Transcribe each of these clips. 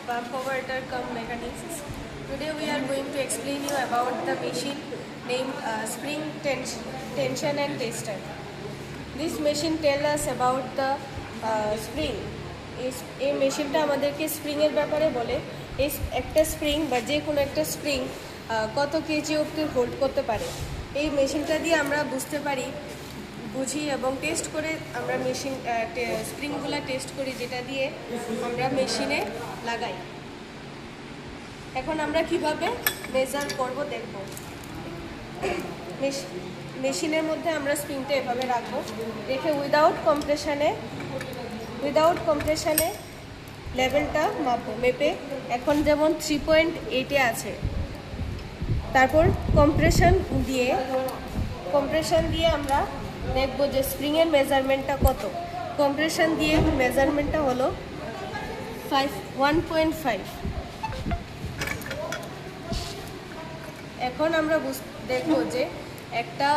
pump operator cum mechanics. Today we are going to explain you about the machine named spring tension and tester. This machine tell us about the spring. এই মেশিনটা আমাদেরকে স্প্রিংয়ের ব্যাপারে বলে। এই একটা spring বা যে কোনো একটা স্প্রিং কত কেজি অবধি হোল্ড করতে পারে। এই মেশিনটা দিয়ে আমরা বুঝি এবং টেস্ট করে আমরা স্প্রিংগুলো টেস্ট করি, যেটা দিয়ে আমরা মেশিনে লাগাই। এখন আমরা কিভাবে মেজার করব দেখব। মেশিনের মধ্যে আমরা স্প্রিংটা এভাবে রাখবো, রেখে উইদাউট কম্প্রেশনে লেভেলটা মেপে এখন যেমন 3.8 আছে, তারপর কম্প্রেশন দিয়ে আমরা দেখব যে স্প্রিংয়ের মেজারমেন্টটা কত। কম্প্রেশন দিয়ে মেজারমেন্টটা হলো 1.5। এখন আমরা দেখব যে একটা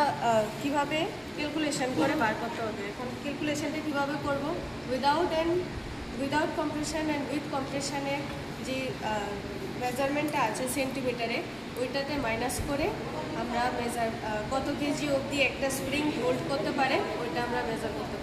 কিভাবে ক্যালকুলেশন করে বার করতে হবে। এখন ক্যালকুলেশনটা কিভাবে করব, উইদাউট কম্প্রেশন অ্যান্ড উইথ কম্প্রেশনের যে মেজারমেন্টটা আছে সেন্টিমিটারে, ওইটাতে মাইনাস করে আমরা কত কেজি অবধি একটা স্প্রিং হোল্ড করতে পারে ওইটা আমরা মেজার করতে পারি।